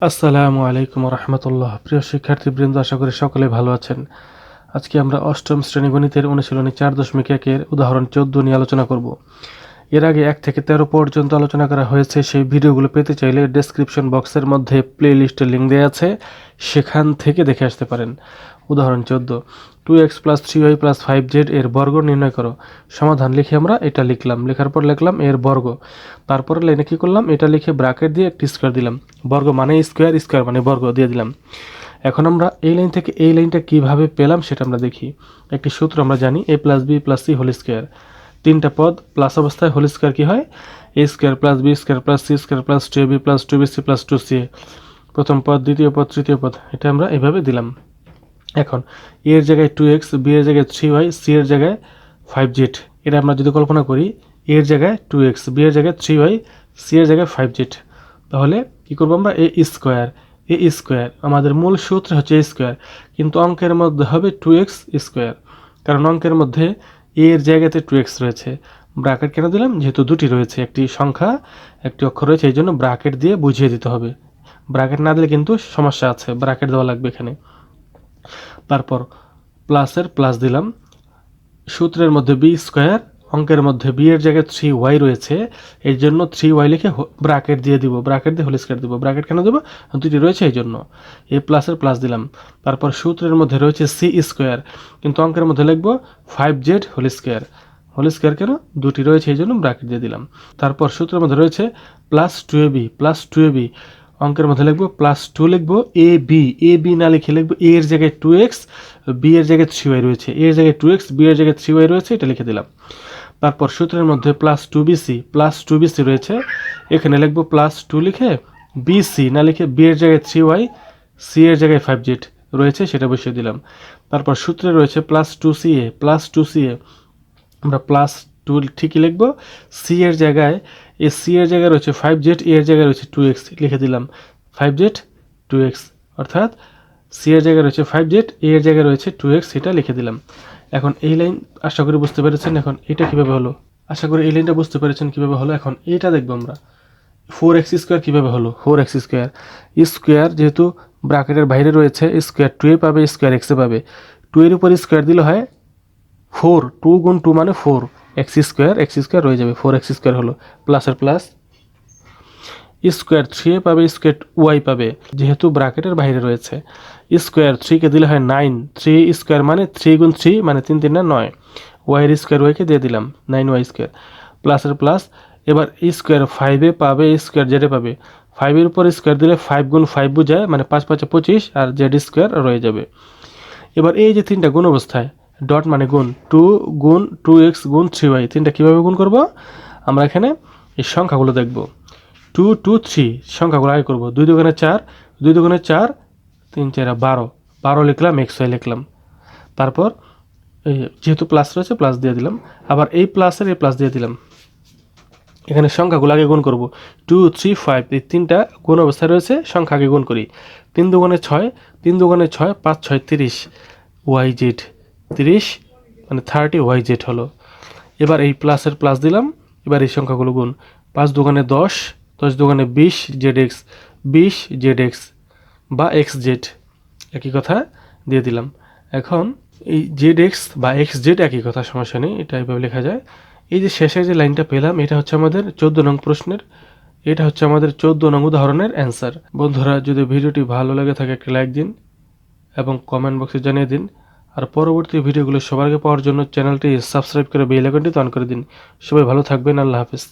আসসালামু আলাইকুম রহমতুল্লাহ। প্রিয় শিক্ষার্থীবৃন্দ, আশা করি সকলে ভালো আছেন। আজকে আমরা অষ্টম শ্রেণী গণিতের অনুশীলনী 4.1-এর উদাহরণ 14 নিয়ে আলোচনা করব। এর আগে 1 থেকে 13 পর্যন্ত আলোচনা করা হয়েছে। সেই ভিডিওগুলো পেতে চাইলে ডেসক্রিপশন বক্সের মধ্যে প্লে লিস্টের লিঙ্ক দেওয়া আছে, সেখান থেকে দেখে আসতে পারেন। উদাহরণ 14, 2x + 3y + 5z এর বর্গ নির্ণয় করো। সমাধান লিখে আমরা এটা লিখলাম, লেখার পর লিখলাম এর বর্গ। তারপরে লাইনে কি করলাম, এটা লিখে ব্র্যাকেট দিয়ে একটি স্কোয়ার দিলাম। বর্গ মানে স্কোয়ার, স্কোয়ার মানে বর্গ দিয়ে দিলাম। এখন আমরা এই লাইন থেকে এই লাইনটা কিভাবে পেলাম সেটা আমরা দেখি। একটি সূত্র আমরা জানি, a + b + c whole square. তিনটা পদ প্লাস অবস্থায় হোল স্কোয়ার কি হয়, a² + b² + c² + 2ab + 2bc + 2ca। প্রথম পদ, দ্বিতীয় পদ, তৃতীয় পদ, এটা আমরা এভাবে দিলাম। এখন a এর জায়গায় 2x, b এর জায়গায় 3y, c এর জায়গায় 5z। এটা আমরা যদি কল্পনা করি, a এর জায়গায় 2x, b এর জায়গায় 3y, c এর জায়গায় 5z, তাহলে কি করব আমরা, a² আমাদের মূল সূত্র হচ্ছে a², কিন্তু অঙ্কের মধ্যে হবে 2x², কারণ অঙ্কের মধ্যে a এর জায়গাতে 2x রয়েছে। ব্র্যাকেট কেন দিলাম, যেহেতু দুটি রয়েছে, একটি সংখ্যা একটি অক্ষর রয়েছে, এই জন্য ব্র্যাকেট দিয়ে বুঝিয়ে দিতে হবে। ব্র্যাকেট না দিলে কিন্তু সমস্যা আছে, ব্র্যাকেট দেওয়া লাগবে এখানে। তারপর প্লাসের প্লাস দিলাম, সূত্রের মধ্যে b², অঙ্কের মধ্যে b এর জায়গায় 3y রয়েছে, এই জন্য 3y লিখে ব্র্যাকেট দিয়ে দিব, ব্র্যাকেট দিয়ে হোল স্কয়ার দিব। ব্র্যাকেট কেন দেব, দুটি রয়েছে এই জন্য। এই প্লাসের প্লাস দিলাম। তারপর সূত্রের মধ্যে রয়েছে c², কিন্তু অঙ্কের মধ্যে লিখব 5z whole square. Whole square কেন, দুটি রয়েছে এই জন্য ব্র্যাকেট দিয়ে দিলাম। তারপর সূত্রের মধ্যে রয়েছে +2ab, অঙ্কের মধ্যে লিখবো +2, লিখবো ab না লিখে লিখবো a এর জায়গায় 2x, b এর জায়গায় 3y রয়েছে, a এর জায়গায় 2x, b এর জায়গায় 3y রয়েছে, এটা লিখে দিলাম। তারপর সূত্রের মধ্যে +2bc রয়েছে, এখানে লিখবো +2 লিখে bc না লিখে b এর জায়গায় 3y, c এর জায়গায় 5z রয়েছে, সেটা বসিয়ে দিলাম। তারপর সূত্রে রয়েছে +2ca, আমরা +2 ঠিকই লিখবো, c এর জায়গায় রয়েছে 5z, a এর জায়গায় রয়েছে 2x, লিখে দিলাম 5z 2x, অর্থাৎ c এর জায়গায় রয়েছে 5z, a এর জায়গায় রয়েছে 2x, এটা লিখে দিলাম। এখন এই লাইন আশা করি বুঝতে পেরেছেন। এখন এটা কিভাবে হলো, আশা করি এই লাইনটা বুঝতে পেরেছেন কিভাবে হলো। এখন এটা দেখবো আমরা, 4x² কিভাবে হলো। 4x², যেহেতু ব্র্যাকেটের বাইরে রয়েছে, স্কোয়ার 2 এ পাবে, স্কোয়ার x এ পাবে। 2 এর উপর স্কোয়ার দিলে হয় 4, 2 গুণ 2 মানে 4, x² রয়ে যাবে, 4x² হলো। প্লাসের প্লাস, স্কোয়ার 3 এ পাবে, স্কোয়ার y পাবে, যেহেতু ব্র্যাকেটের বাইরে রয়েছে। স্কোয়ার 3 কে দিলে হয় 9, 3² মানে 3 গুণ 3 মানে 3 3 9, y এর স্কোয়ার y কে দিয়ে দিলাম 9y²। প্লাসের প্লাস, এবার স্কোয়ার 5 এ পাবে, স্কোয়ার z এ পাবে, 5 এর উপর স্কোয়ার দিলে 5 গুণ 5 বোঝায়, মানে 5 5 25, আর z² রয়ে যাবে। এবার এই যে তিনটা গুণ অবস্থায়, ডট মানে গুণ, 2 গুণ 2x গুণ 3y, তিনটা কীভাবে গুণ করব, আমরা এখানে এই সংখ্যাগুলো দেখব। 2 2 3 সংখ্যাগুলো আগে করব। 2 দুগুণে 4, 2 দুগুণে 4, 3 4 12, 12 লিখলাম, xy লিখলাম। তারপর যেহেতু প্লাস রয়েছে প্লাস দিয়ে দিলাম, আবার এই প্লাসের এই প্লাস দিয়ে দিলাম। এখানে সংখ্যাগুলো আগে গুণ করব। 2 3 5, এই তিনটা গুণ অবস্থায় রয়েছে, সংখ্যা আগে গুণ করি। 3 দুগুণে 6, 3 দুগুণে 6, 5 6 30, yz 30 মানে 30 yz হলো। এবার এই প্লাসের প্লাস দিলাম, এবার এই সংখ্যাগুলো গুণ। 5 দুগুণে 10, 10 দুগুণে 20 zx, 20 zx বা xz, একই কথা দিয়ে দিলাম। এখন এই zx বা xz একই কথা, সমস্যা নেই, এটা এইভাবে লেখা যায়। এই যে শেষে যে লাইনটা পেলাম, এটা হচ্ছে আমাদের 14 নং প্রশ্নের, এটা হচ্ছে আমাদের 14 নং উদাহরণের অ্যান্সার। বন্ধুরা, যদি ভিডিওটি ভালো লাগে থাকে একটা লাইক দিন এবং কমেন্ট বক্সে জানিয়ে দিন। আর পরবর্তী ভিডিওগুলো সবার আগে পাওয়ার জন্য চ্যানেলটি সাবস্ক্রাইব করে বেল আইকনটি অন করে দিন। সবাই ভালো থাকবেন, আল্লাহ হাফেজ।